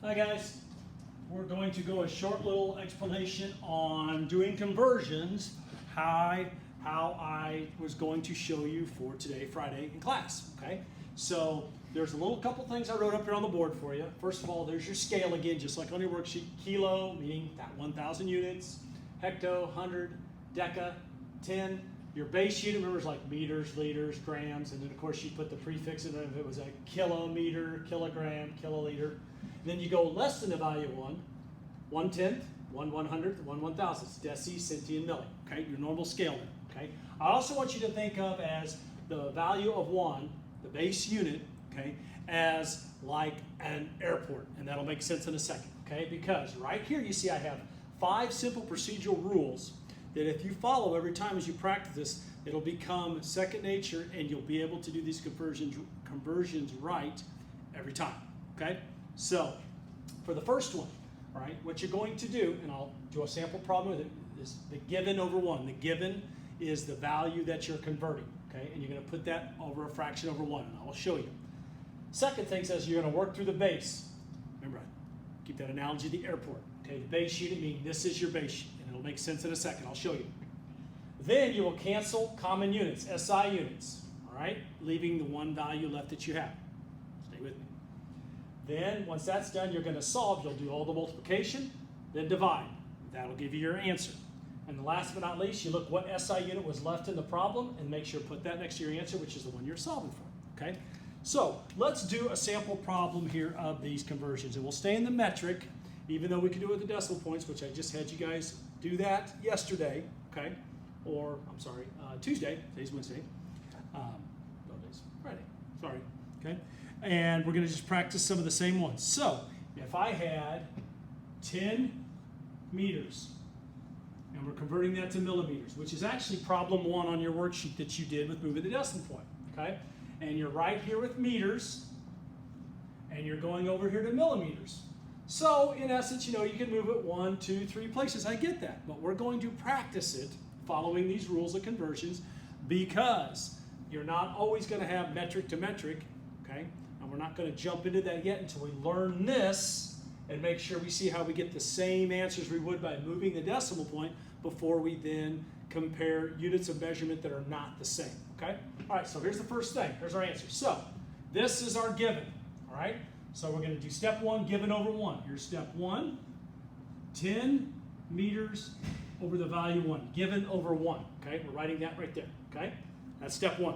Hi guys, we're going to go a short little explanation on doing conversions, how I was going to show you for today, Friday, in class, okay? So there's a little couple things I wrote up here on the board for you. First of all, there's your scale again, just like on your worksheet. Kilo, meaning that 1,000 units. Hecto, 100. Deca, 10. Your base unit, remember, is like meters, liters, grams, and then of course you put the prefix in it if it was a kilometer, kilogram, kiloliter. Then you go less than the value of 1/10, 1/100th, 1/1000th, deci, centi, and milli, okay? Your normal scale there, okay? I also want you to think of as the value of 1, the base unit, okay, as like an airport, and that'll make sense in a second, okay? Because right here you see I have 5 simple procedural rules that if you follow every time as you practice this, it'll become second nature and you'll be able to do these conversions right every time, okay? So, for the first one, all right, what you're going to do, and I'll do a sample problem with it, is the given over 1. The given is the value that you're converting, okay? And you're going to put that over a fraction over 1, and I'll show you. Second thing says you're going to work through the base. Remember, keep that analogy of the airport, okay? The base unit meaning this is your base, and it'll make sense in a second. I'll show you. Then you will cancel common units, SI units, all right? Leaving the one value left that you have. Stay with me. Then, once that's done, you're going to solve. You'll do all the multiplication, then divide. That'll give you your answer. And the last but not least, you look what SI unit was left in the problem and make sure to put that next to your answer, which is the one you're solving for, okay? So, let's do a sample problem here of these conversions. And we'll stay in the metric, even though we can do it with the decimal points, which I just had you guys do that yesterday, okay? Or, I'm sorry, Tuesday. Today's Wednesday. No, today's Friday. Sorry, okay? And we're going to just practice some of the same ones. So, if I had 10 meters, and we're converting that to millimeters, which is actually problem 1 on your worksheet that you did with moving the decimal point, okay? And you're right here with meters, and you're going over here to millimeters. So, in essence, you know, you can move it 1, 2, 3 places. I get that. But we're going to practice it following these rules of conversions because you're not always going to have metric to metric, okay? And we're not going to jump into that yet until we learn this and make sure we see how we get the same answers we would by moving the decimal point before we then compare units of measurement that are not the same, okay? All right, so here's the first thing. Here's our answer. So this is our given, all right? So we're going to do step 1, given over 1. Here's step 1, 10 meters over the value 1, given over 1, okay? We're writing that right there, okay? That's step 1.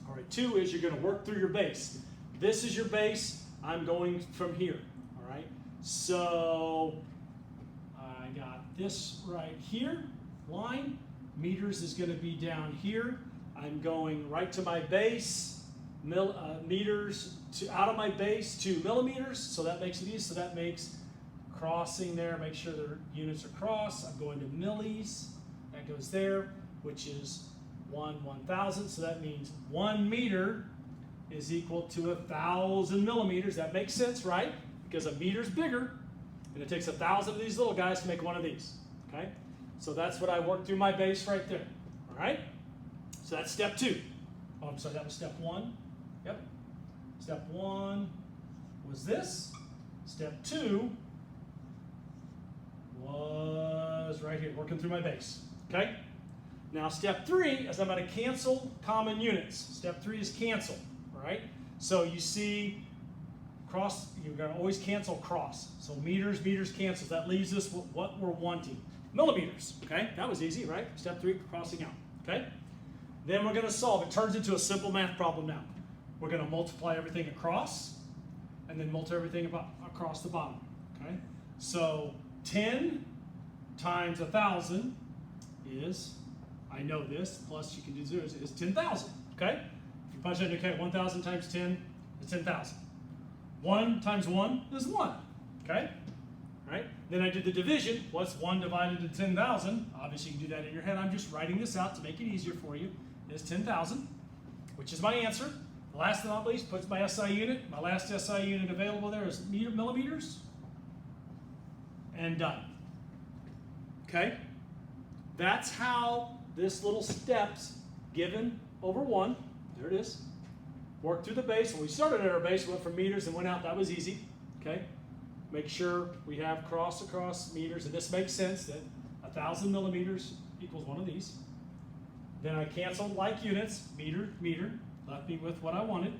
All right, 2 is you're going to work through your base. This is your base. I'm going from here, all right? So I got this right here, line. Meters is going to be down here. I'm going right to my base, meters to out of my base to millimeters, so that makes it easy. So that makes crossing there, make sure the units are crossed. I'm going to millis, that goes there, which is 1/1000, so that means 1 meter is equal to 1,000 millimeters. That makes sense, right? Because a meter's bigger, and it takes 1,000 of these little guys to make one of these, okay? So that's what I worked through my base right there, all right? So that's step 2. Oh, I'm sorry, that was step 1. Yep. Step 1 was this. Step 2 was right here, working through my base, okay? Now step 3 is I'm going to cancel common units. Step 3 is cancel, all right? So you see cross, you're going to always cancel cross. So meters cancels. That leaves us with what we're wanting. Millimeters, okay? That was easy, right? Step 3, crossing out, okay? Then we're going to solve. It turns into a simple math problem now. We're going to multiply everything across, and then multiply everything across the bottom, okay? So 10 times 1,000 is, I know this, plus you can do zeros, is 10,000, okay? If you punch that in, okay, 1,000 times 10 is 10,000. 1 times 1 is 1, okay? Right? Then I did the division. What's 1 divided to 10,000? Obviously, you can do that in your head. I'm just writing this out to make it easier for you. Is 10,000, which is my answer. Last but not least, puts my SI unit. My last SI unit available there is millimeters. And done. Okay? That's how this little steps given over 1. There it is. Work through the base. When we started at our base, we went from meters and went out. That was easy. Okay? make sure we have cross across meters, and this makes sense that 1,000 millimeters equals one of these. Then I canceled like units, meter, meter, left me with what I wanted.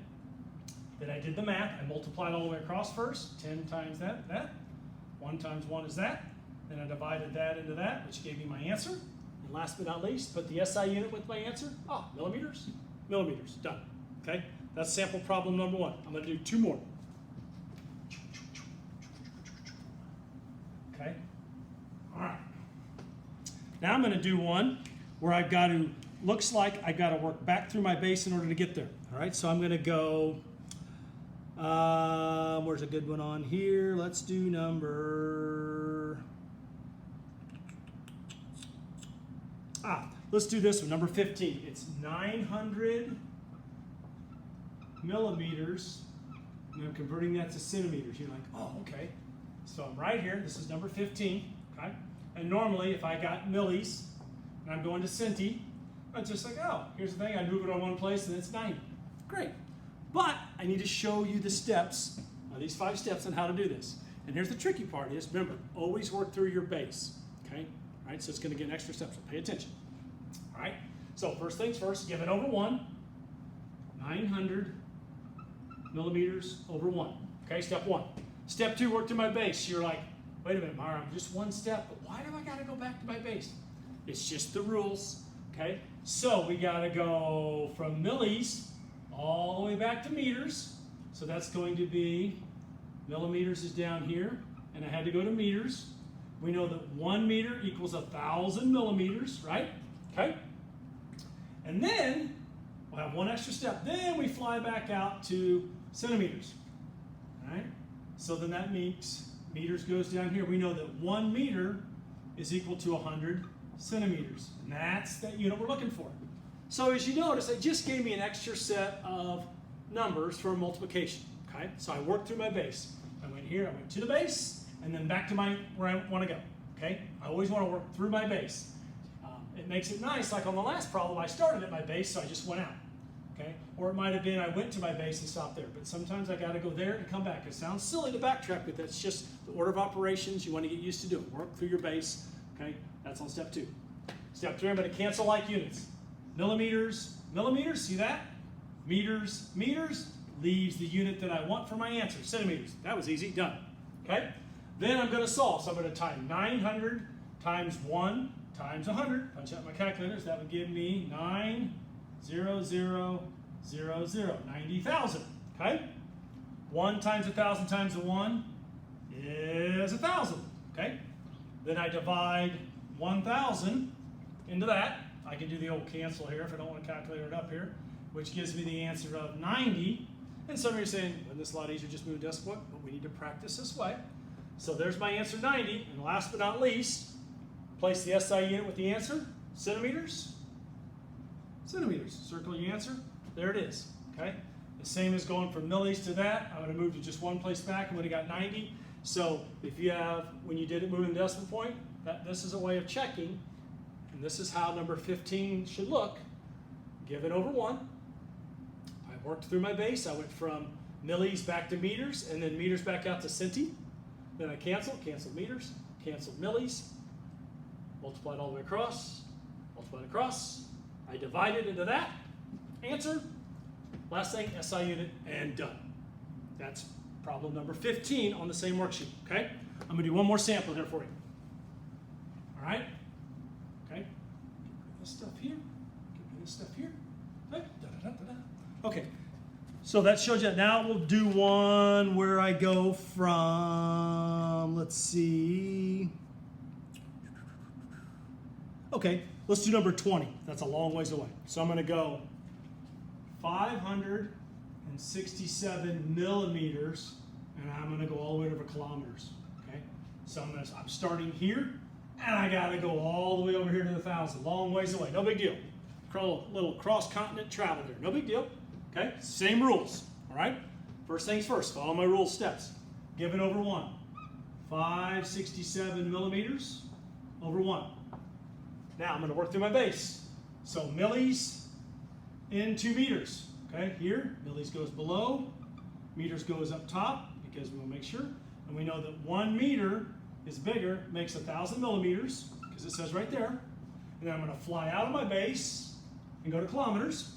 Then I did the math. I multiplied all the way across first. 10 times that, that. 1 times 1 is that. Then I divided that into that, which gave me my answer. And last but not least, put the SI unit with my answer. Ah, millimeters, millimeters, done. Okay, that's sample problem number 1. I'm going to do 2 more. Okay, all right. Now I'm going to do one where I've got to, looks like I've got to work back through my base in order to get there. All right, so I'm going to go, where's a good one on here? Let's do number, let's do this one, number 15. It's 900 millimeters, and I'm converting that to centimeters. You're like, oh, okay. So I'm right here. This is number 15, okay? And normally, if I got millis, and I'm going to centi, I'm just like, oh, here's the thing. I move it on one place, and it's 90. Great. But I need to show you the steps, these 5 steps on how to do this. And here's the tricky part is, remember, always work through your base, okay? All right, so it's going to get an extra step, so pay attention. All right, so first things first, give it over 1. 900 millimeters over 1. Okay, step 1. Step 2, work to my base. You're like, wait a minute, Myra, I'm just 1 step, but why do I got to go back to my base? It's just the rules, okay? So we got to go from millis all the way back to meters. So that's going to be, millimeters is down here, and I had to go to meters. We know that 1 meter equals 1,000 millimeters, right? Okay? And then we'll have 1 extra step. Then we fly back out to centimeters. All right? So then that means meters goes down here. We know that 1 meter is equal to 100 centimeters. And that's that unit we're looking for. So as you notice, it just gave me an extra set of numbers for multiplication. Okay? So I worked through my base. I went here, I went to the base, and then back to where I want to go. Okay? I always want to work through my base. It makes it nice, like on the last problem, I started at my base, so I just went out. Okay? Or it might have been I went to my base and stopped there. But sometimes I got to go there and come back. It sounds silly to backtrack, but that's just the order of operations you want to get used to doing. Work through your base. Okay? That's on step 2. Step 3, I'm going to cancel like units. Millimeters, millimeters, see that? Meters, meters, leaves the unit that I want for my answer, centimeters. That was easy, done. Okay? Then I'm going to solve. So I'm going to time 900 times 1 times 100. Punch out my calculators. That would give me 90000, 90,000. Okay? 1 times 1,000 times 1 is 1,000. Okay? Then I divide 1,000 into that. I can do the old cancel here if I don't want to calculate it up here, which gives me the answer of 90. And some of you are saying, wouldn't this a lot easier just move decimal point? But we need to practice this way. So there's my answer, 90. And last but not least, place the SI unit with the answer, centimeters. Centimeters. Circle your answer. There it is. Okay? The same as going from millis to that. I would have moved to just 1 place back and would have got 90. So if you have, when you did it moving the decimal point, this is a way of checking. And this is how number 15 should look. Give it over 1. I worked through my base. I went from millis back to meters, and then meters back out to centi. Then I canceled meters, canceled millis, multiplied all the way across, multiplied across. I divided into that. Answer. Last thing, SI unit, and done. That's problem number 15 on the same worksheet, okay? I'm going to do one more sample here for you. All right? Okay? Get rid of this stuff here. Get rid of this stuff here. Okay? Okay. So that shows you. Now we'll do one where I go from, let's see. Okay, let's do number 20. That's a long ways away. So I'm going to go 567 millimeters, and I'm going to go all the way over kilometers. Okay, so I'm starting here, and I got to go all the way over here to the 1,000. Long ways away. No big deal. Little cross-continent travel there. No big deal. Okay, same rules. All right. First things first. Follow my rule steps. Give it over 1. 567 millimeters over 1. Now I'm going to work through my base. So millis into meters. Okay, here, millis goes below, meters goes up top, because we want to make sure. And And we know that 1 meter is bigger, makes 1,000 millimeters, because it says right there. And then I'm going to fly out of my base and go to kilometers.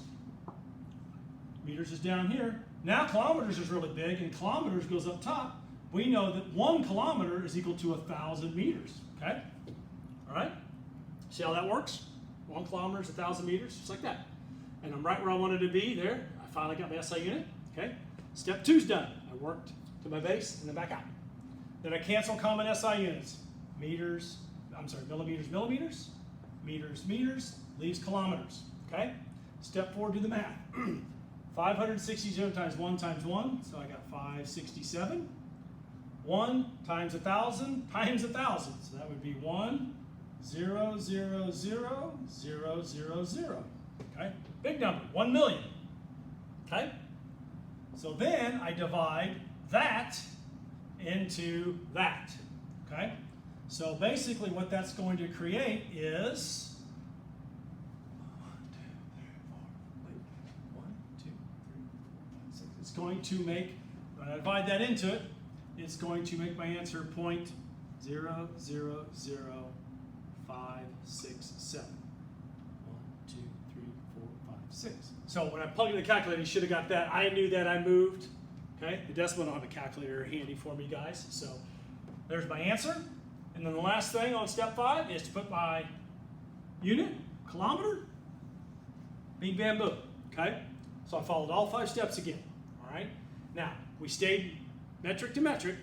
Meters is down here. Now kilometers is really big, and kilometers goes up top. We know that 1 kilometer is equal to 1,000 meters, okay? All right? See how that works? 1 kilometer is 1,000 meters, just like that. And I'm right where I wanted to be there. I finally got my SI unit, okay? Step 2's done. I worked to my base and then back out. Then I cancel common SI units. Millimeters, meters, leaves kilometers, okay? Step 4, do the math. 567 times 1 times 1, so I got 567. 1 times 1,000 times 1,000, so that would be 1, 0, 0, 0, 0, 0, 0. Okay, big number, 1 million. Okay, so then I divide that into that. Okay, so basically what that's going to create is 1, 2, 3, 4, 5, 6. It's going to make, when I divide that into it, it's going to make my answer 0.0005667. 1, 2, 3, 4, 5, 6. So when I plugged in the calculator, you should have got that. I knew that I moved. Okay, the decimal, I don't have a calculator handy for me, guys. So there's my answer. And then the last thing on step 5 is to put my unit, kilometer, bing, bam, boom. Okay, so I followed all 5 steps again. All right, now we stayed metric to metric,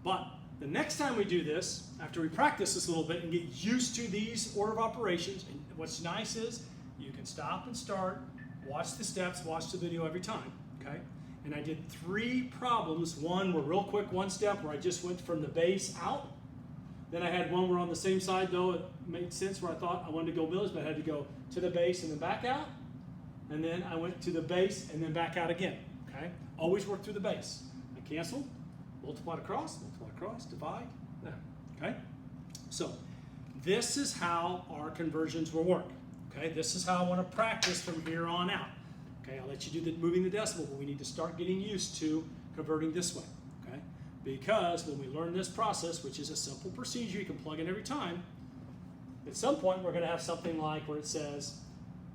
but the next time we do this, after we practice this a little bit and get used to these order of operations, and what's nice is you can stop and start, watch the steps, watch the video every time, okay? And I did 3 problems. One were real quick, 1 step where I just went from the base out. Then I had one where on the same side, though, it made sense where I thought I wanted to go millions, but I had to go to the base and then back out. And then I went to the base and then back out again, okay? Always work through the base. Cancel, multiply across, divide, there, okay? So this is how our conversions will work, okay? This is how I want to practice from here on out, okay? I'll let you do the moving the decimal, but we need to start getting used to converting this way, okay? Because when we learn this process, which is a simple procedure you can plug in every time, at some point we're going to have something like where it says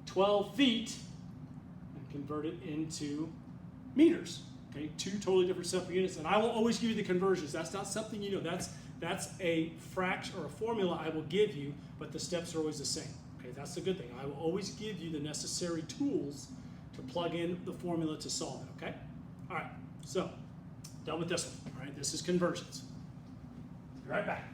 12 feet and convert it into meters. Okay, 2 totally different separate units, and I will always give you the conversions. That's not something you know. That's a fraction or a formula I will give you, but the steps are always the same. Okay, that's the good thing. I will always give you the necessary tools to plug in the formula to solve it. Okay. All right. So done with this one. All right. This is conversions. Be right back.